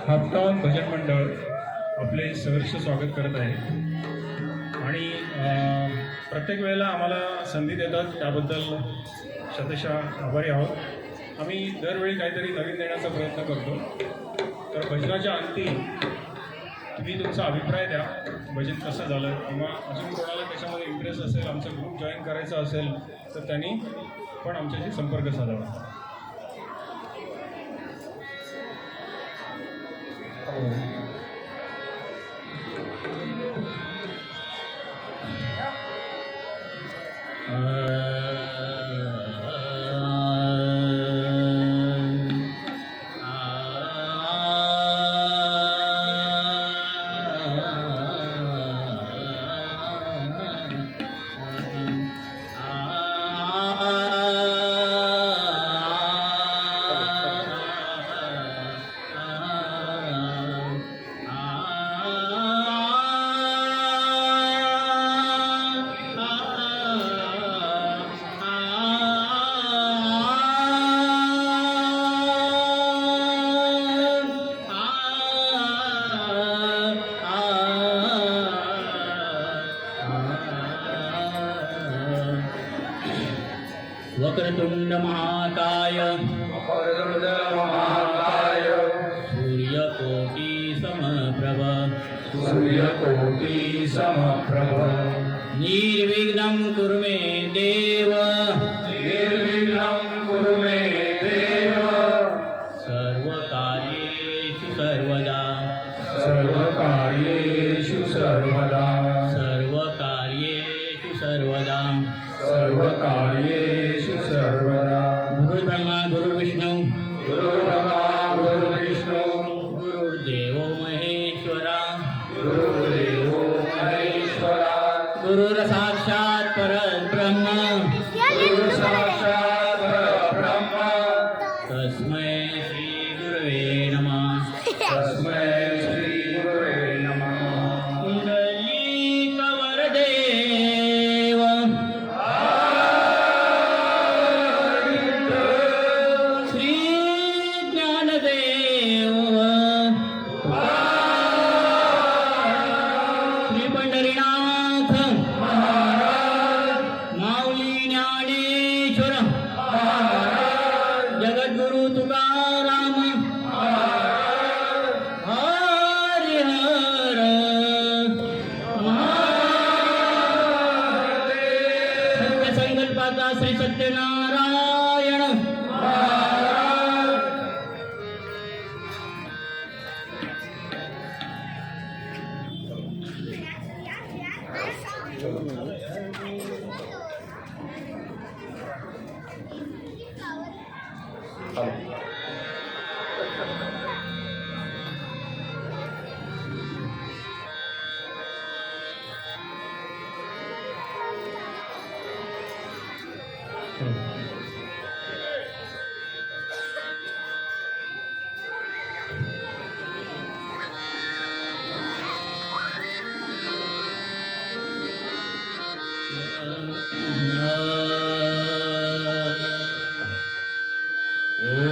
हापटावून भजन मंडळ आपले सहर्ष स्वागत करत आहे आणि प्रत्येक वेळेला आम्हाला संधी देतात त्याबद्दल शतशः आभारी आहोत। आम्ही दरवेळी काहीतरी नवीन देण्याचा प्रयत्न करतो। तर भजनाच्या अंती तुम्ही तुमचा अभिप्राय द्या, भजन कसं झालं किंवा अजून कोणाला त्याच्यामध्ये इंटरेस्ट असेल, आमचा ग्रुप जॉईन करायचा असेल तर त्यांनी पण आमच्याशी संपर्क साधावा। वक्रतुंड महाकाय सूर्यकोटि समप्रभ निर्विघ्नं कुरु मे देव सर्वकार्येषु सर्वदा सर्वकार्येषु सर्वदा गुरुर्ब्रह्मा गुरुर्विष्णु गुरुर्देवो महेश्वरा गुरुर साक्षात् परब्रह्म तस्मै श्री गुरवे नमः कुंडलीक वरदेव श्री ज्ञानदेव श्री पंढरीनाथ माऊली ज्ञानेश्वर जगद्गुरु तुकाराम हरिहर संकल्पाचा श्री सत्यनारायण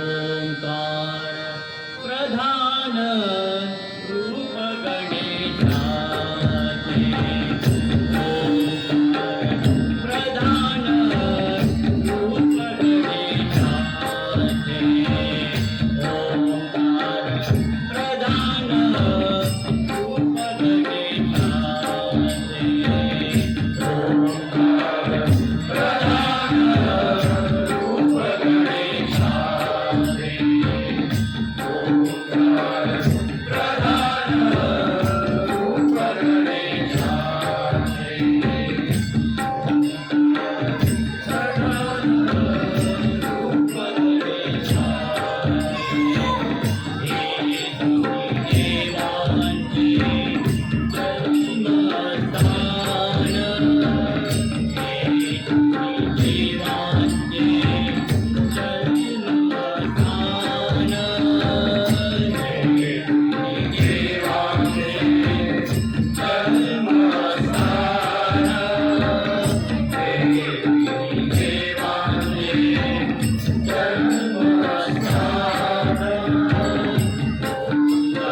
ओंकार प्रधान रूप गणेशाचे ओंकार प्रधान रूप गणेशाचे ओंकार प्रधान रूप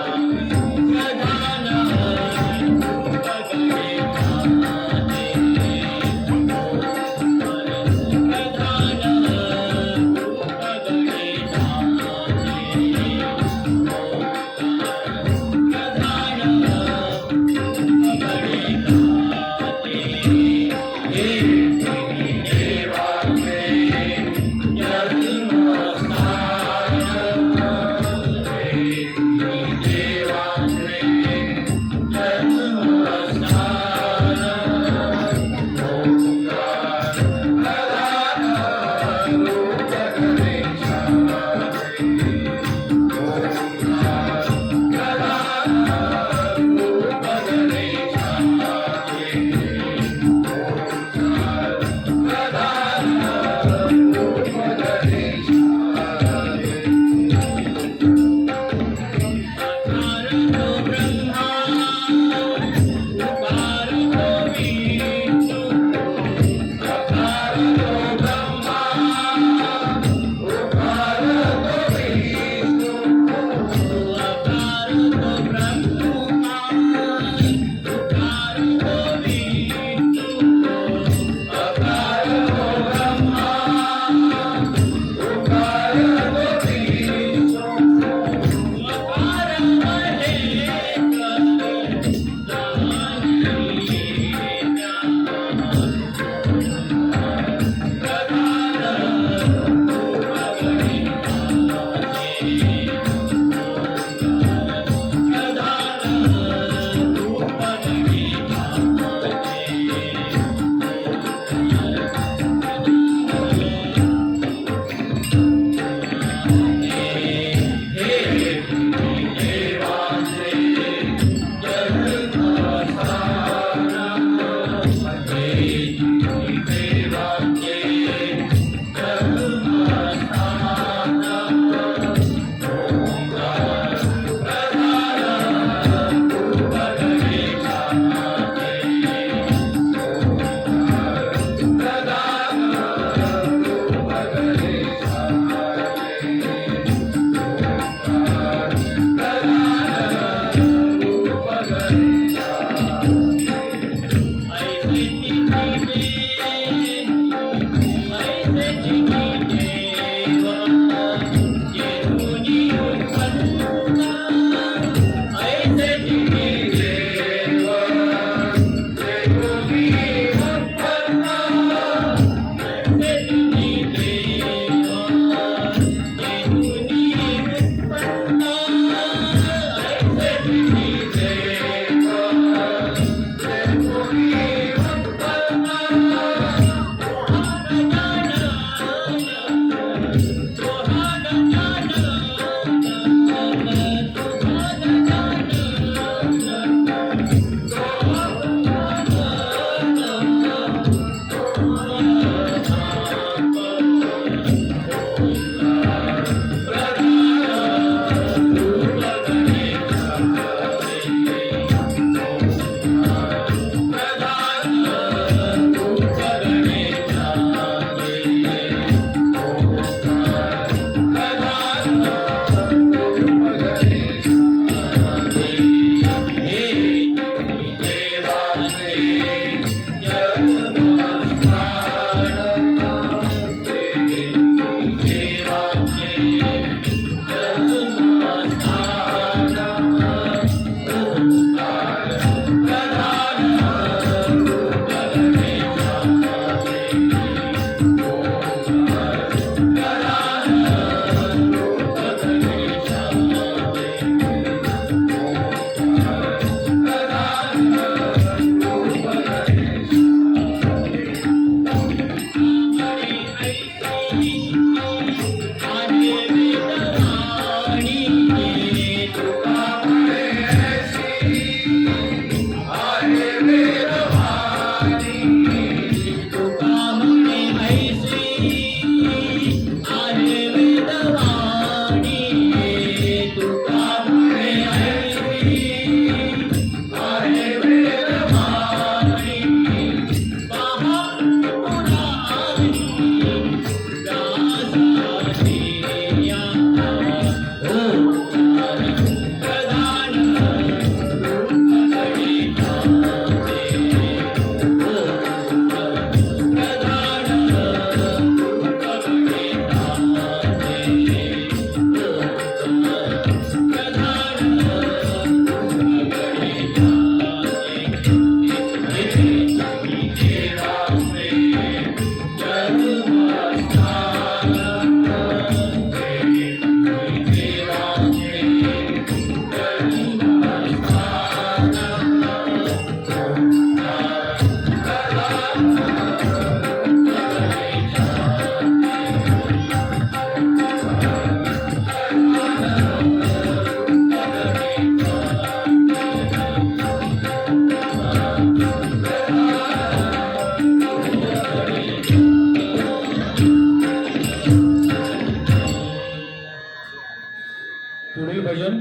पुढील भजन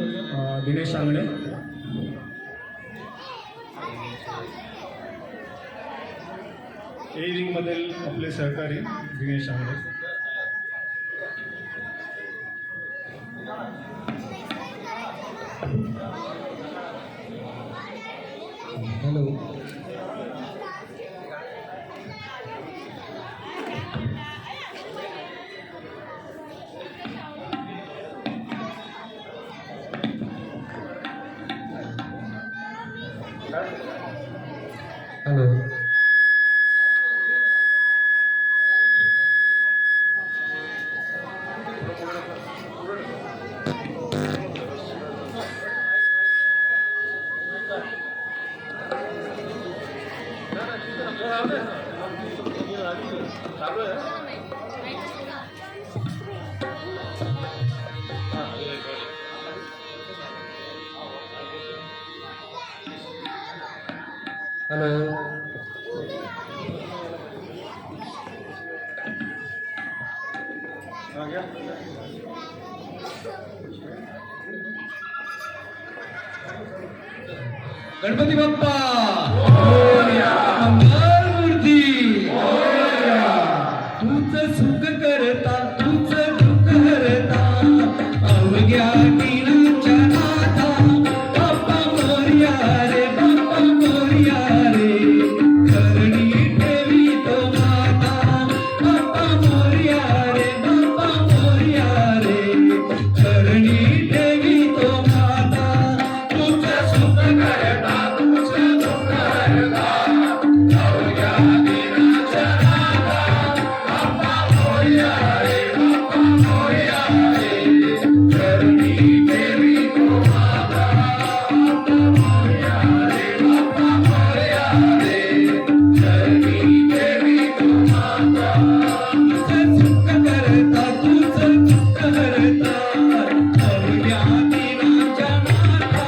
दिनेश सांगणे. ए विंग मधील आपले सहकारी दिनेश सांगणे. हॅलो. हॅलो. गणपती बाप्पा मंगलमूर्ती. तूच सुख करता तूच दुःख हरता अवघ्या दिनाच्या नाथा. बाप्पा मोरया रे बाप्पा मोरया रे करणी ठेवी तो माता. बाप्पा मोरया रे बाप्पा मोरया रे करणी ठेवी तो माता. तूच सुख करता तूच दुःख हरता अवघ्या दिनाच्या नाथा. बाप्पा मोरया रे बाप्पा मोरया रे करणी ठेवी तो माता. बाप्पा मोरया रे बाप्पा मोरया रे करणी ठेवी तो माता. तूच सुख करता तूच दुःख हरता अवघ्या दिनाच्या नाथा.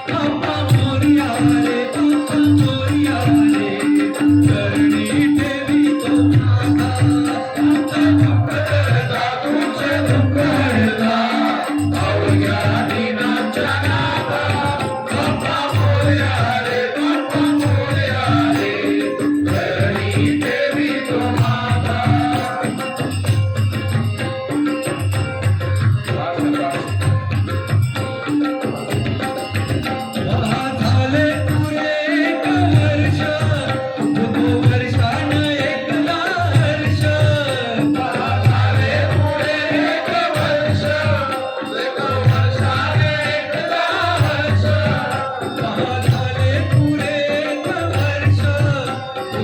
बाप्पा मोरया रे बाप्पा मोरया रे करणी ठेवी तो माता. तूच सुख करता तूच दुःख हरता अवघ्या दिनाच्या नाथा. बाप्पा मोरया रे बाप्पा मोरया रे करणी ठेवी तो माता. झाले पुरे एक वर्ष वर्षान एकदा हर्ष. झाले पुरे एक वर्ष वर्षान एकदा हर्ष. झाले पुरे एक वर्ष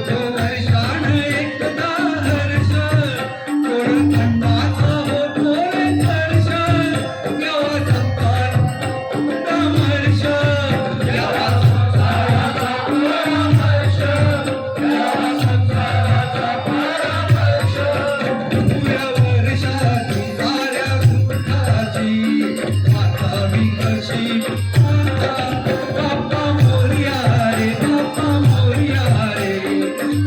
वर्षान एकदा हर्ष. कोण खंडाचा होतो रे स्पर्श केव्हा संतान परामर्श. केव्हा संसाराचा परामर्श. केव्हा संसाराचा परामर्श. पुऱ्या वर्षाची साऱ्या सुखाची वाचावी कशी पूर्ता. बाप्पा मोरया रे बाप्पा मोरया रे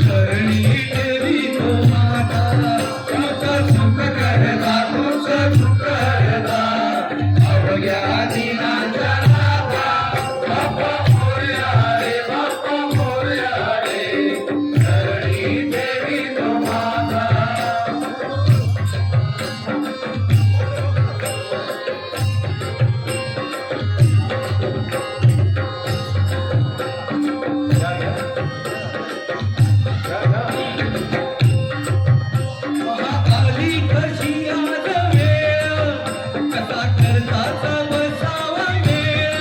करणी ठेवी तो माता. तूच सुख करता तूच दुःख हरता अवघ्या दिनाच्या नाथा. बाप्पा मोरया रे बाप्पा मोरया रे करणी ठेवी तो माता. महाकाली कशी आज वेळ कसा करता बसावा वेळ.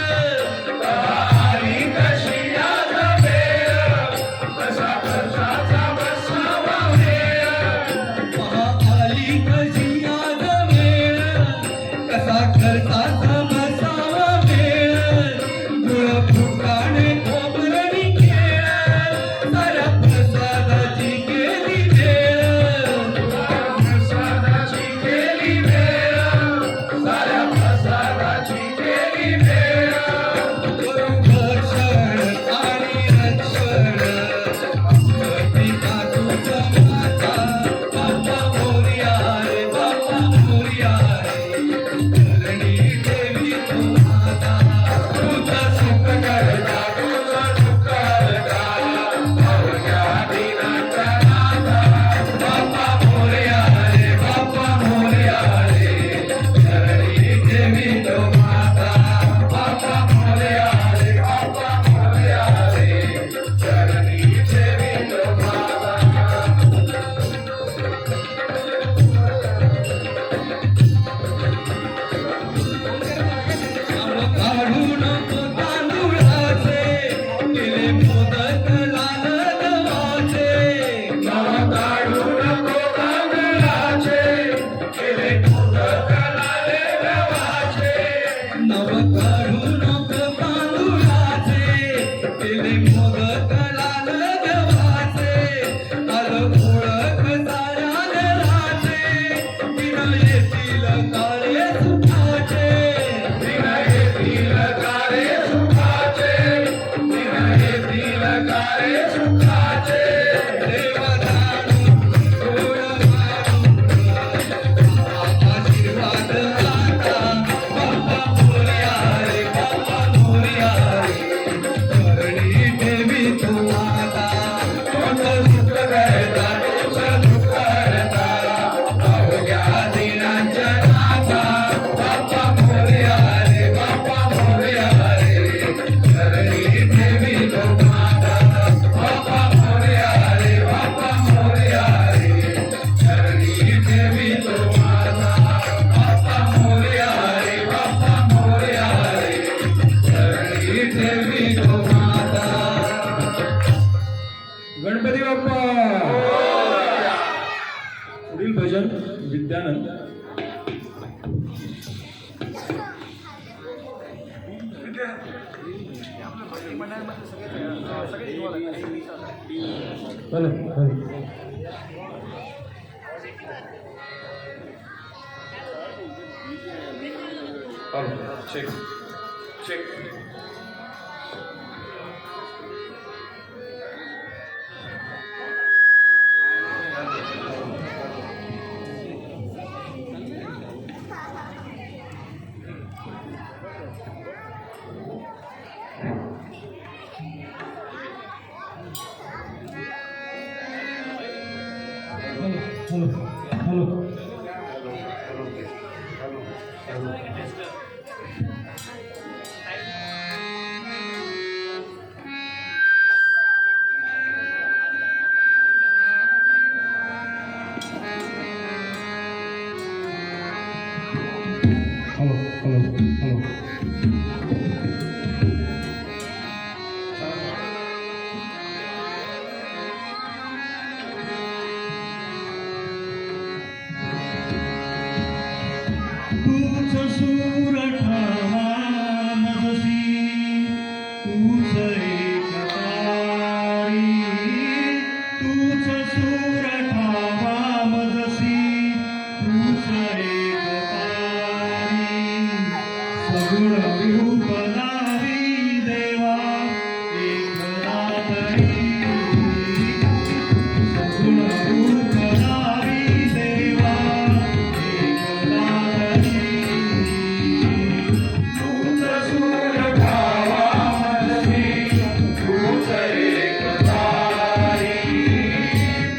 महाकाली कशी आज वेळ कसा करता बसावा वेळ. महाकाली कशी आज वेळ कसा करता बसावा वेळ. गुळ फुटाणे खोबरणी खेळ साऱ्या प्रसादाची केली वेळ. प्रसादाची केली वेळ साऱ्या प्रसाद नाव काढू नको तांदुळाचे केले मग कलाल गव्हाचे आलं ओळख साऱ्या घराचे बिना येतील काळे सुखाचे बिना येतील काळे सुखाचे बिना येतील काळे सुखाचे देवा जाणून डोळ मारून आशीर्वाद आता बाप्पा मोरया रे बाप्पा मोरया रे करणी ठेवी तू आता कोण सुख करता तोच दुःख करता अवघ्या दिनांच्या नाथा बाप्पा मोरया रे बाप्पा मोरया रे धरणी ठेवी तो माता बाप्पा मोरया रे बाप्पा मोरया रे धरणी ठेवी तो माता बाप्पा मोरया रे बाप्पा मोरया रे धरणी ठेवी तो माता. गणपती बाप्पा. पुढील भजन विद्यानंद. चेक चेक तूच सूर ठावा मजसी तूच एकतारी तूच सूर ठावा मजसी तूच एकतारी सगुण रूप लावी देवा एकदा तरी सगुण रूप लावी देवा एकदा तरी तूच सूर ठावा मजसी तूच एकतारी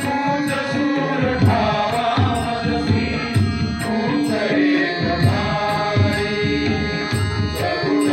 तूच सूर ठावा मजसी तूच एकतारी सगुण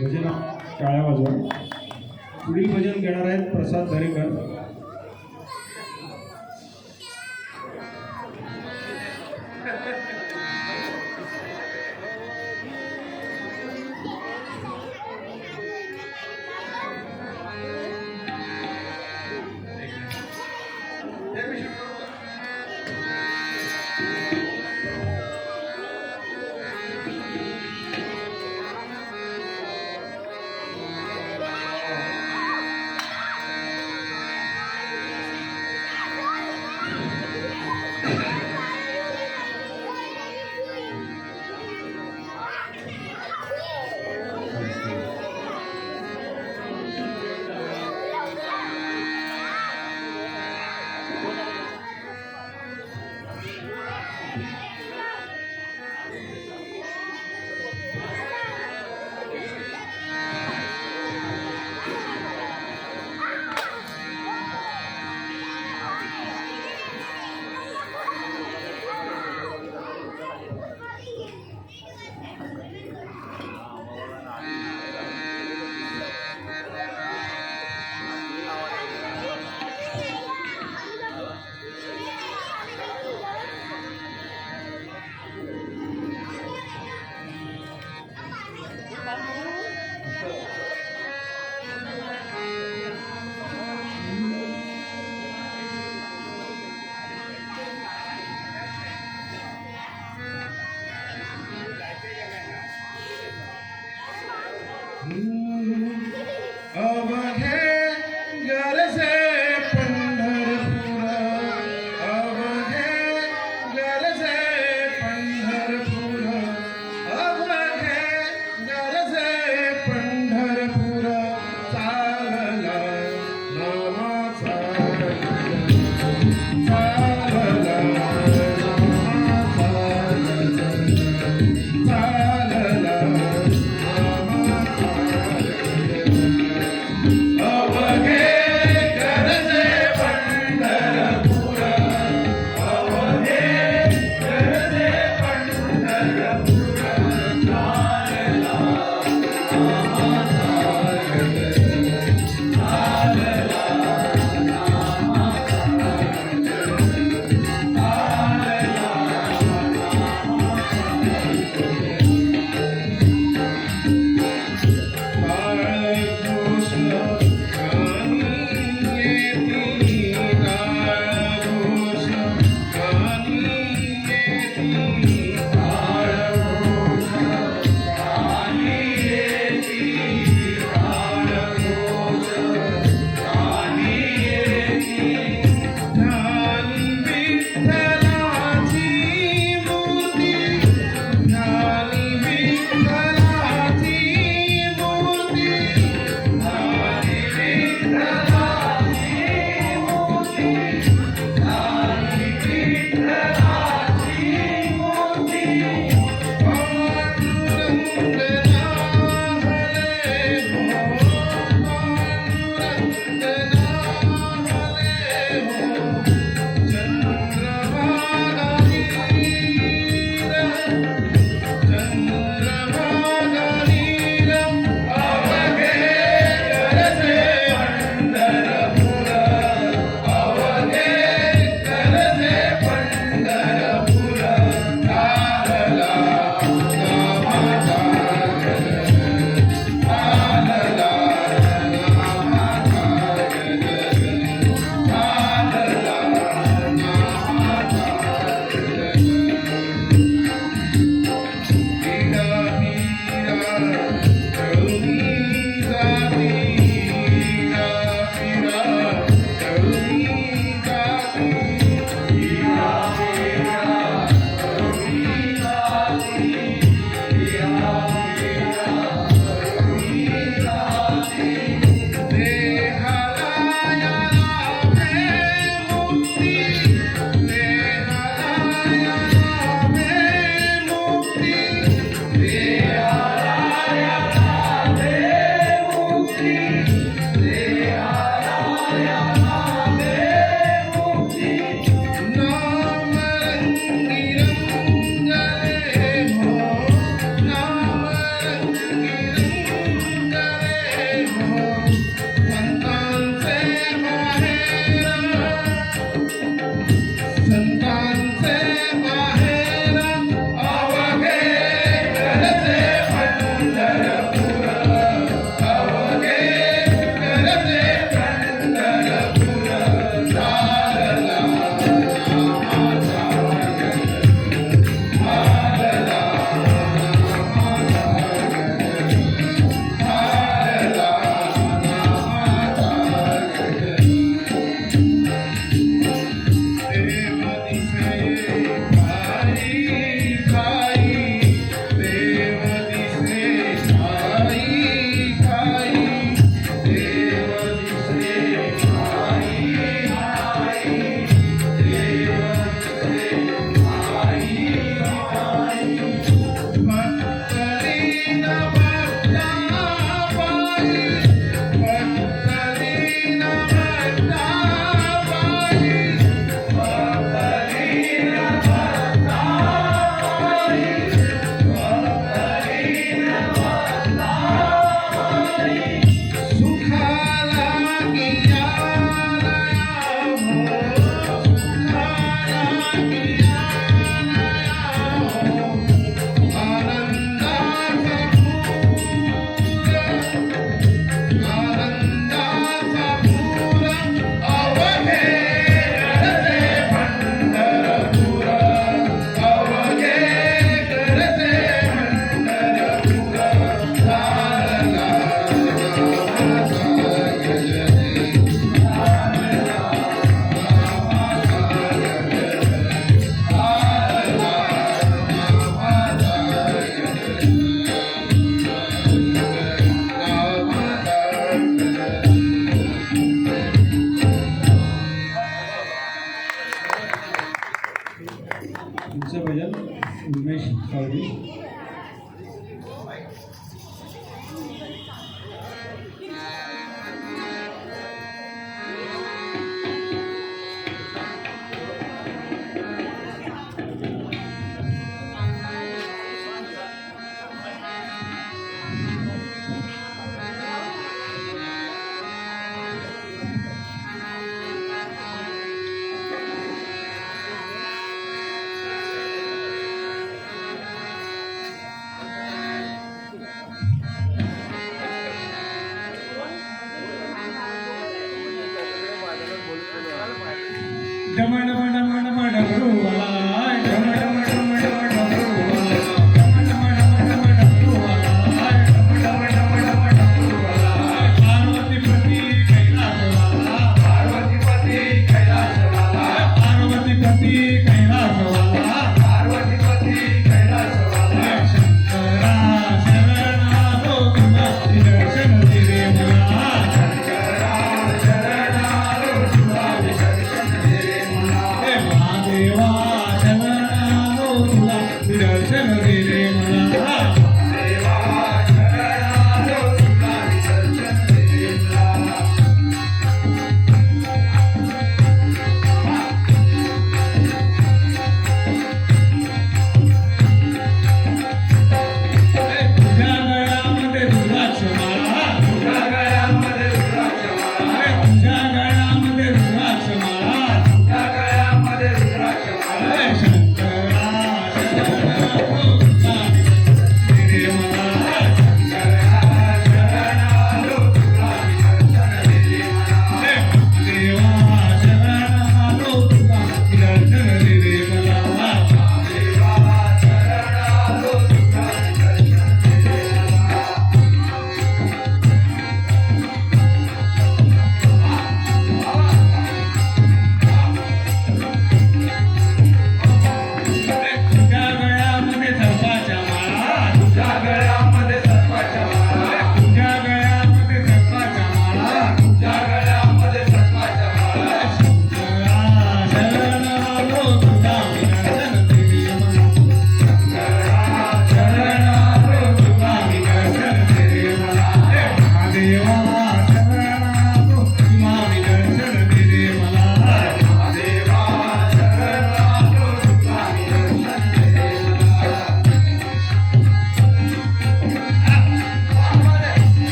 भजन टाळ्या वाजवा. पुढील भजन घेणार आहेत प्रसाद दरेकर. अवघे गरजे पंढरपूर, अवघे गरजे पंढरपूर, अवघे गरजे पंढरपूर. चालला नामाचा चालला नामाचा चालला नामाचा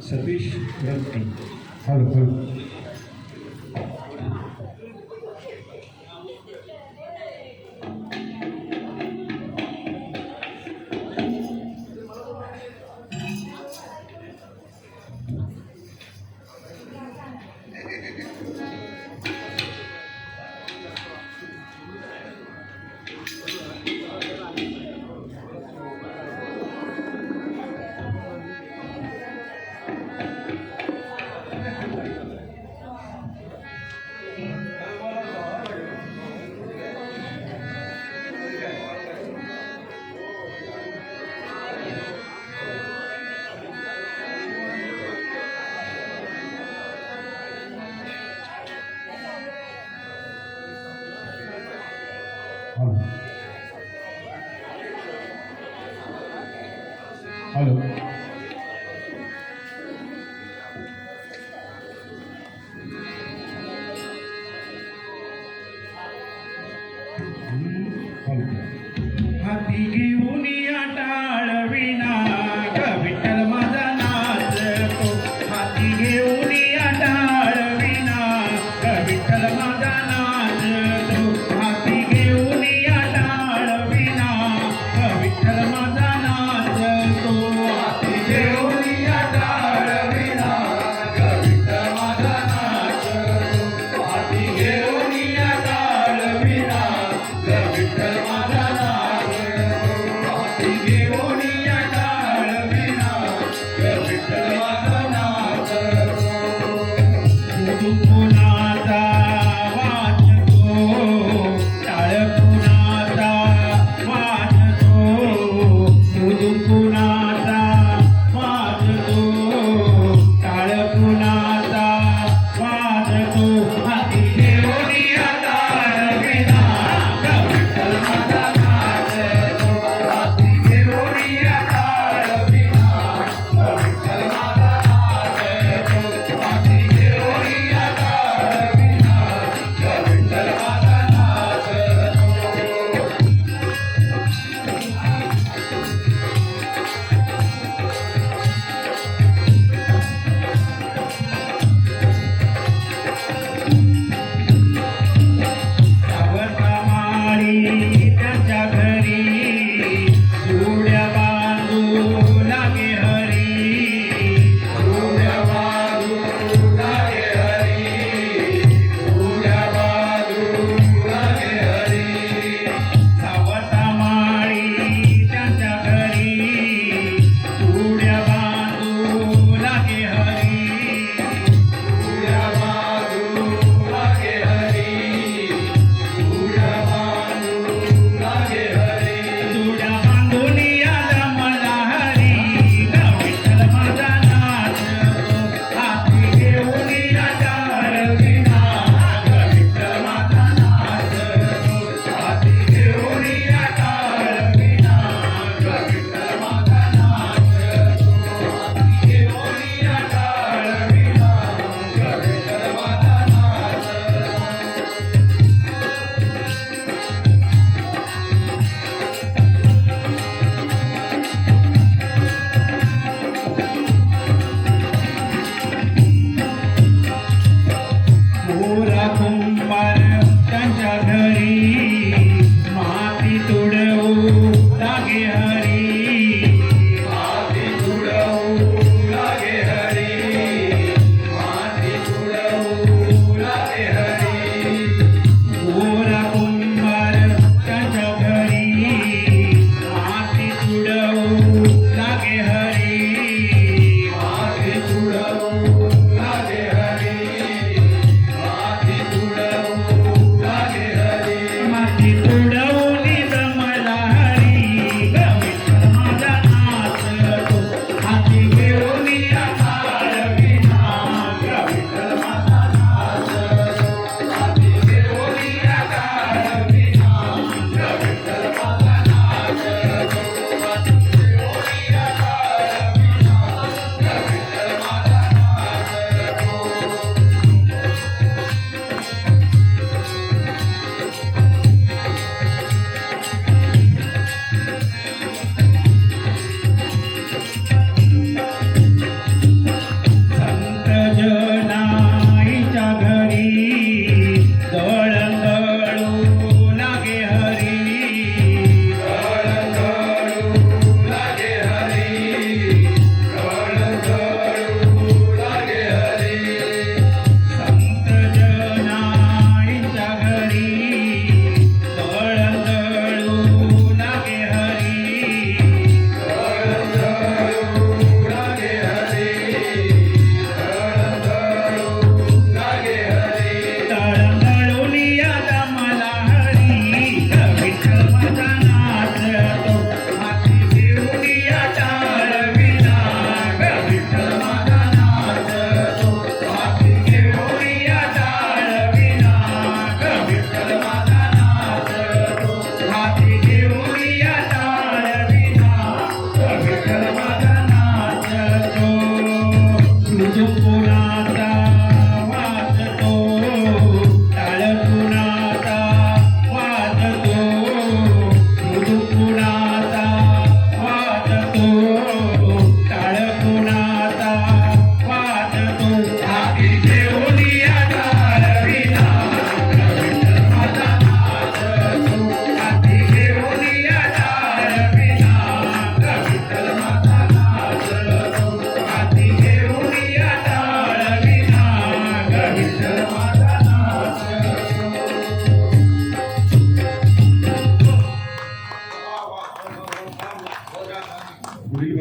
सतीश रत्ती हळू हळू हॅलो हाती घेऊन या टाळविना ग विठ्ठल माझा नाचतो हाती घेऊन या टाळविना ग विठ्ठल माझा नाचतो हाती घेऊन या टाळविना ग विठ्ठल माझा नाचतो हाती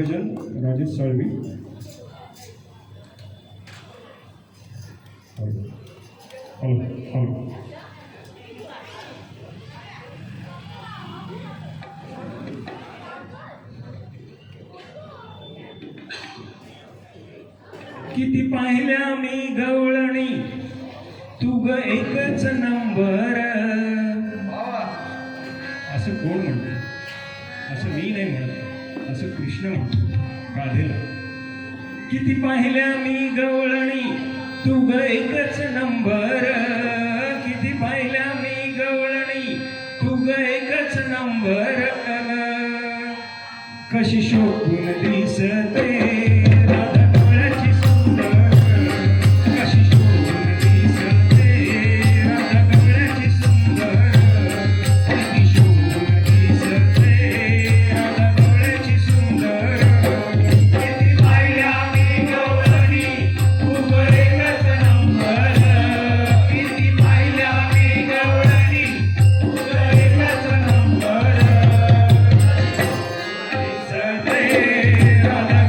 संयोजन राजेश साळवी. हॅलो. किती पाहिल्या मी गवळणी तू ग एकच नंबर. असं कोण म्हणतो? असं मी नाही म्हणत, असं कृष्ण म्हणतो राधेला. किती पाहिल्या मी गवळणी तू ग एकच नंबर. किती पाहिल्या मी गवळणी तू ग एकच नंबर. कशी शोभून दिसते राधा डोळ्याची सुंदर. कशी शोभून दिसते राधा डोळ्याची सुंदर. कशी शोभून दिसते राधा डोळ्याची सुंदर. किती पाहिल्या मी गवळणी तू ग एकच नंबर. किती पाहिल्या मी गवळणी तू ग एकच नंबर. राधा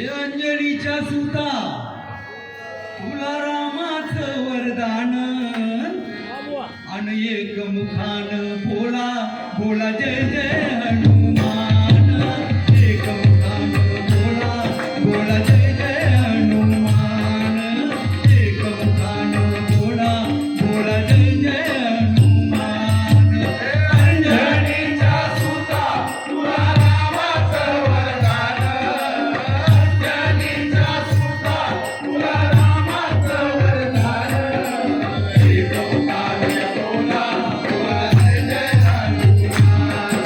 हे अंजनीच्या सुता तुला रामाचं वरदान आणि एक मुखान बोला बोला जय जय हनुमान एक मुखान बोला बोला जय जय हनुमान एक मुखान बोला बोला जय जय हनुमान अंजनीच्या सुता तुला रामाचं वरदान अंजनीच्या सुता तुला रामाचं वरदान एक मुखान बोला बोला जय जय हनुमान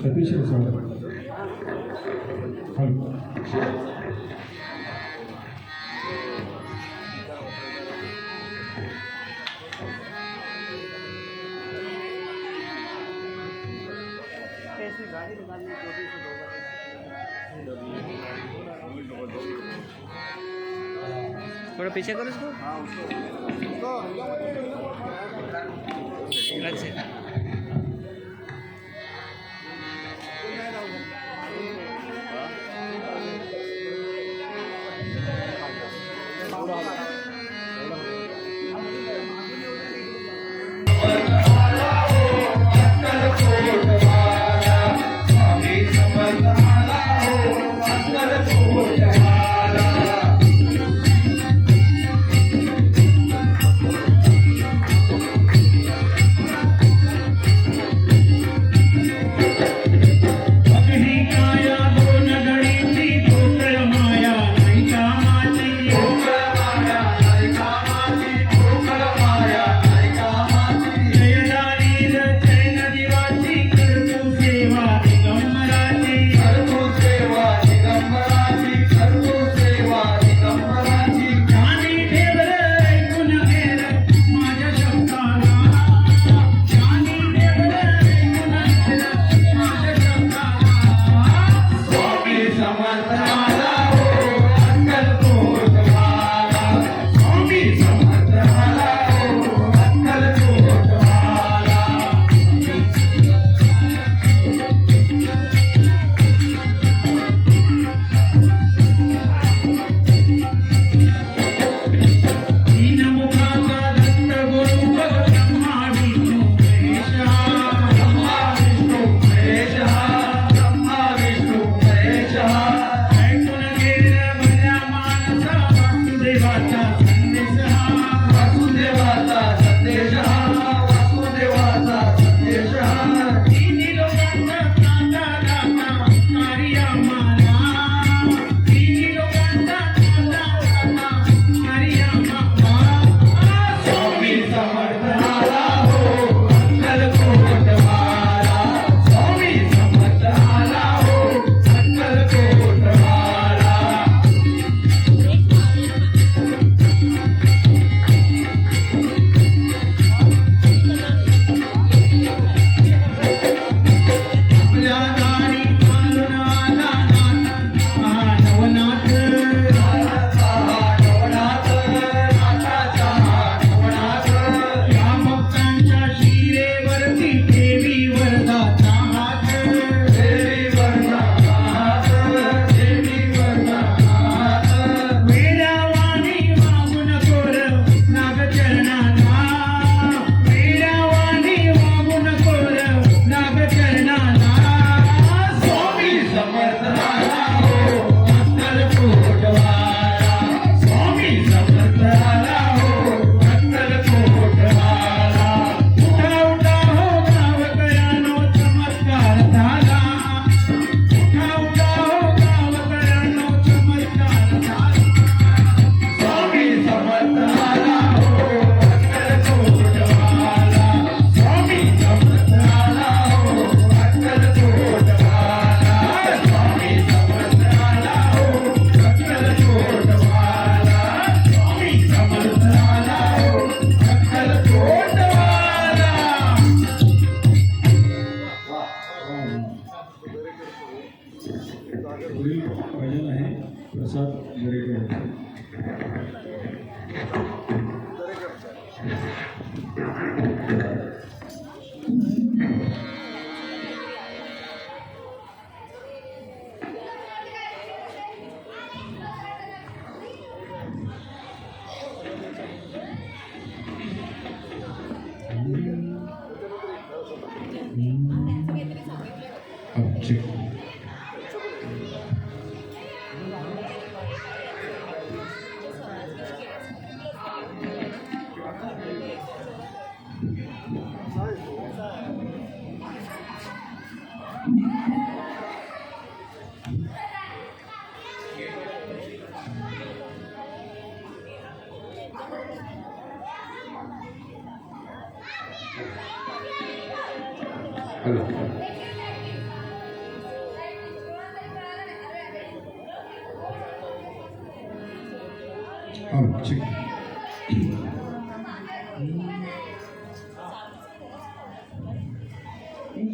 अतिशय स्वागत. हॅलो. थोड़ा पीछे करो इसको. अच्छा.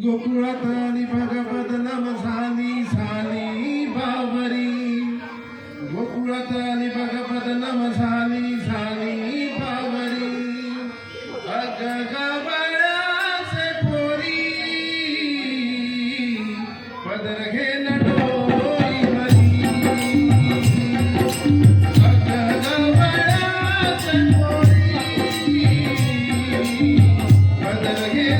गोकुळात आली भगवत नम साली साली बावरी गोकुळात आली भगवत नम साली साली बावरी अग गवळाचे पोरी पदर घे नडोईवरी अग गवळाचे पोरी पदर घे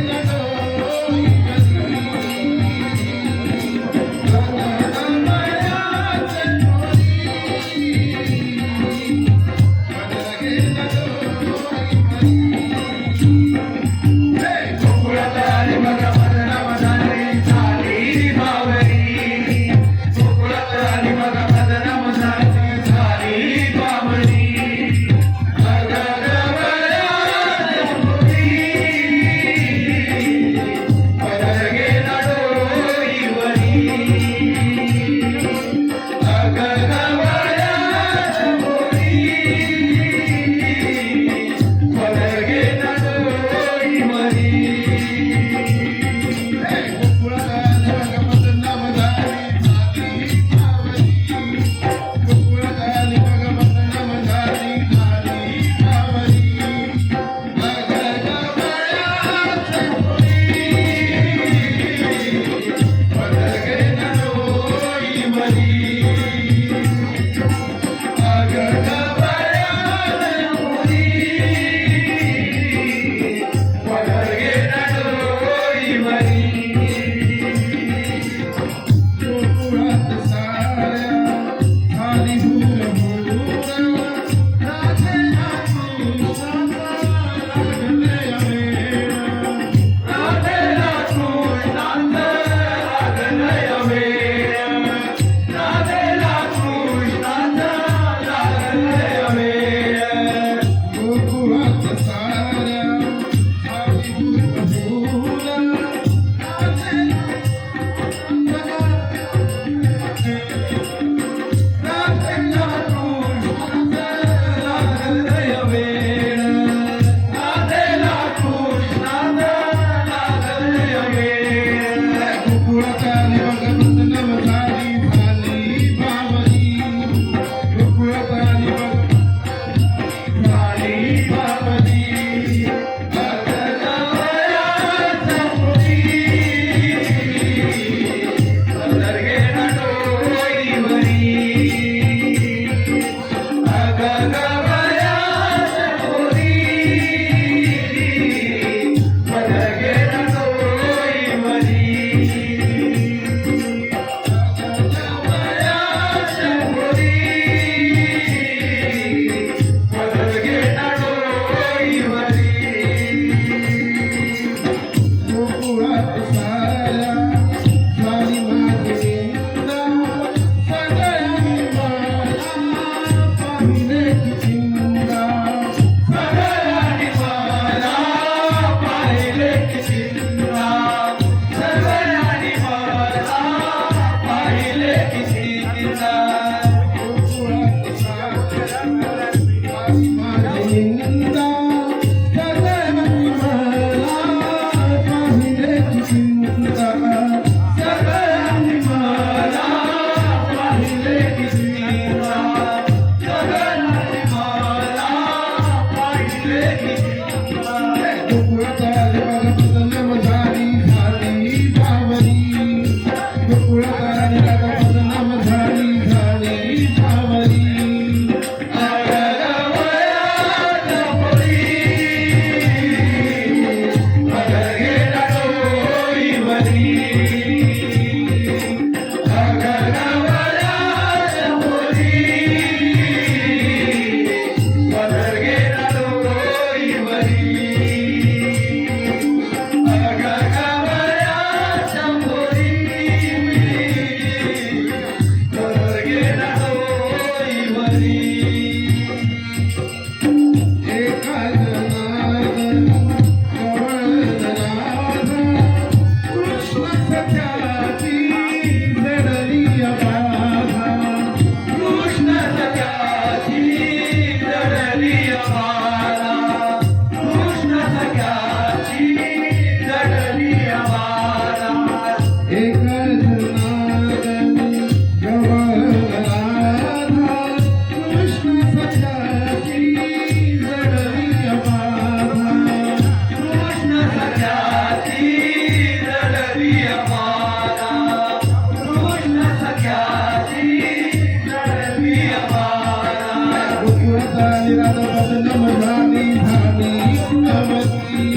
नम झाली झाली नवती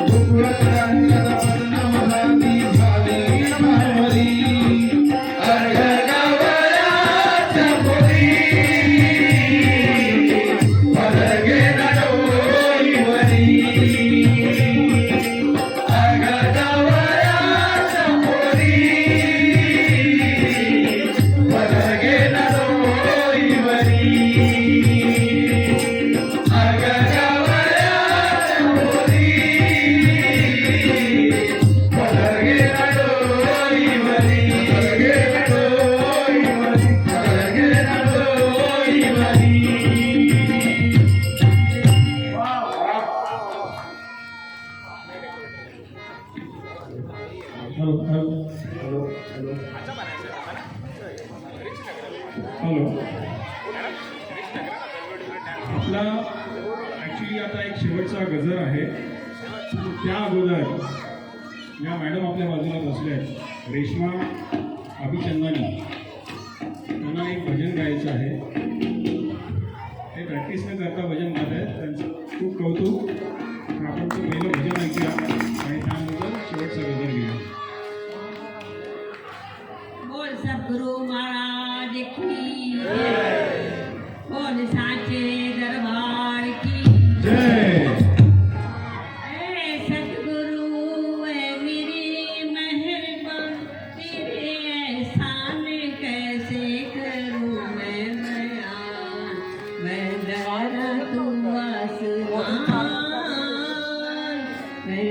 गोकुळात राणीला बदनाम झाली झाली भावरी अर्घ गावळ्याच्या पोरी पदर घे डोईवरी अर्घ गावळ्याच्या पोरी पदर घे डोईवरी अर्घ गावळ्याच्या पोरी पदर घे डोईवरी पदर घे डोईवरी पदर घे डोईवरी hello hello hello hello hello आपला ॲक्च्युली आता एक शेवटचा गजर आहे त्या अगोदर या मॅडम आपल्या बाजूला बसल्या आहेत रेश्मा अभिचंदानी त्यांना एक भजन गायचं आहे ते प्रॅक्टिस न करता भजन गात आहेत त्यांचं खूप कौतुक आपण ते पहिलं भजन ऐकूया आणि त्यानंतर शेवटचा गजर घेऊया बोल सद्गुरु महाराज की जय। बोल साचे दरबार की जय ऐ सद्गुरु ऐ मेरी मेहरबान तेरे एहसान कैसे करूं मैं बयान मैं दवारा तू आसमान मैं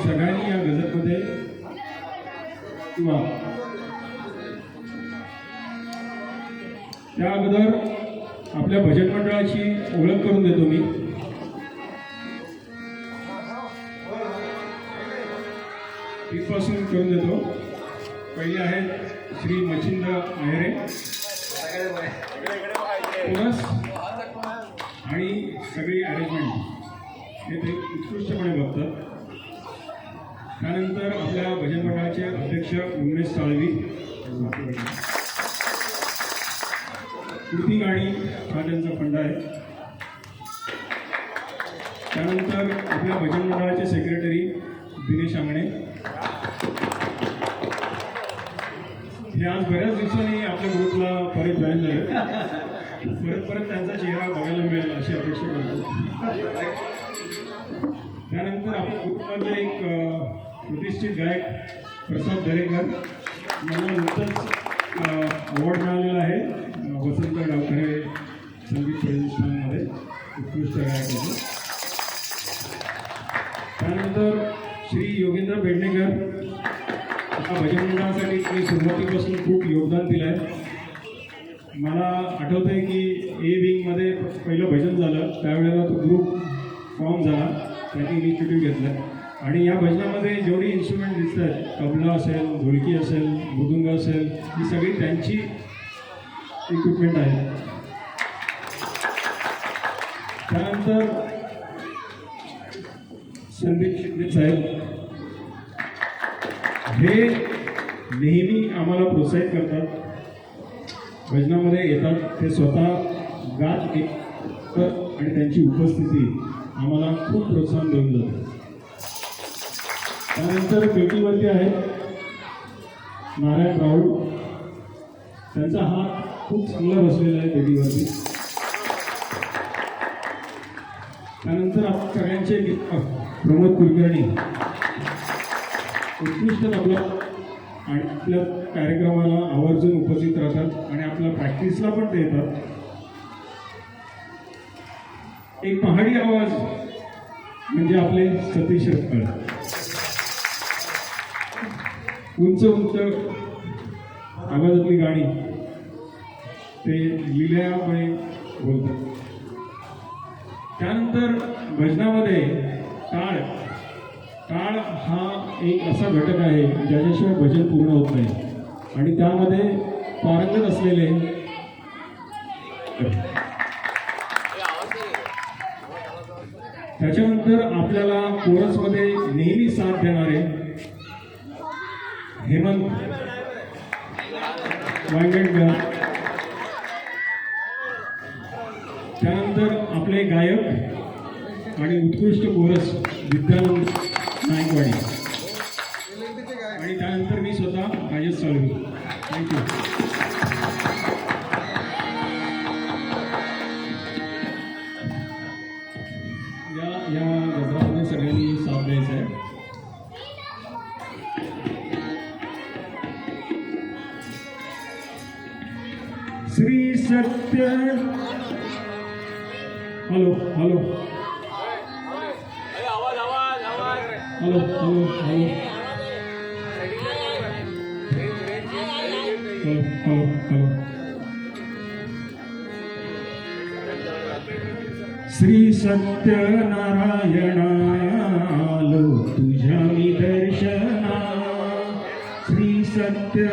सगळ्यांनी या गजरमध्ये किंवा त्या अगोदर आपल्या भजन मंडळाची ओळख करून देतो मी. इथपासून करून देतो. पहिले आहेत श्री मच्छिंद्र आहेरे, कोरस आणि सगळी अरेंजमेंट हे ते उत्कृष्टपणे बघतात. त्यानंतर आपल्या भजन मंडळाचे अध्यक्ष उमेश साळवी, कृती गाणी हा त्यांचा फंड आहे. त्यानंतर आपल्या भजन मंडळाचे सेक्रेटरी दिनेश आंगणे, हे आज बऱ्याच दिवसांनी आपल्या ग्रुपला परत जॉईन झाले. परत त्यांचा चेहरा बघायला मिळेल अशी अपेक्षा करतो. त्यानंतर आपल्या ग्रुपमधले एक प्रतिष्ठित गायक प्रसाद दरेकर, मला नुकतंच अवॉर्ड मिळालेला आहे वसंत डावखरे संगीत प्रतिष्ठानमध्ये उत्कृष्ट गायक होते. त्यानंतर श्री योगेंद्र पेडणेकर, या भजन मंडळासाठी मी सुरुवातीपासून खूप योगदान दिलं आहे. मला आठवतं आहे की ए विंगमध्ये पहिलं भजन झालं त्यावेळेला तो ग्रुप फॉर्म झाला, त्यांनी इनिशिएटिव्ह घेतलं आणि या भजनामध्ये जेवढी इन्स्ट्रुमेंट दिसत आहेत, तबला असेल, ढोलकी असेल, मृदुंग असेल, ही सगळी त्यांची इक्विपमेंट आहे. त्यानंतर संदीप शिंदे साहेब, हे नेहमी आम्हाला प्रोत्साहित करतात, भजनामध्ये येतात, ते स्वतः गात ऐकतात आणि त्यांची उपस्थिती आम्हाला खूप प्रोत्साहन देऊन जाते. त्यानंतर पेटीवरती आहे नारायण राऊळ, त्यांचा हात खूप चांगला बसलेला आहे पेटीवरती. त्यानंतर आपण सगळ्यांचे प्रमोद कुलकर्णी, उत्कृष्ट तबला आणि आपल्या कार्यक्रमाला आवर्जून उपस्थित राहतात आणि आपल्या प्रॅक्टिसला पण ते येतात. एक पहाडी आवाज म्हणजे आपले सतीश रत्कळ, उंच उंच आवाजातली गाणी ते लिलयापणे बोलतात. त्यानंतर भजनामध्ये टाळ हा एक असा घटक आहे ज्याच्याशिवाय भजन पूर्ण होत नाही आणि त्यामध्ये पारंगत असलेले त्याच्यानंतर आपल्याला कोरसमध्ये नेहमी साथ देणारे हेमंत वांगणकर, त्यानंतर आपले गायक आणि उत्कृष्ट कोरस विद्यानंद नायकवाडी आणि त्यानंतर मी स्वतः राजेश साळवी. थँक्यू. या गजरामध्ये सगळ्यांनी साथ द्यायचा आहे. श्री सत्य, hello hello hello hello hello hello hello. Shri Satyanarayan आलो तुझ्या मी दर्शना, श्री सत्य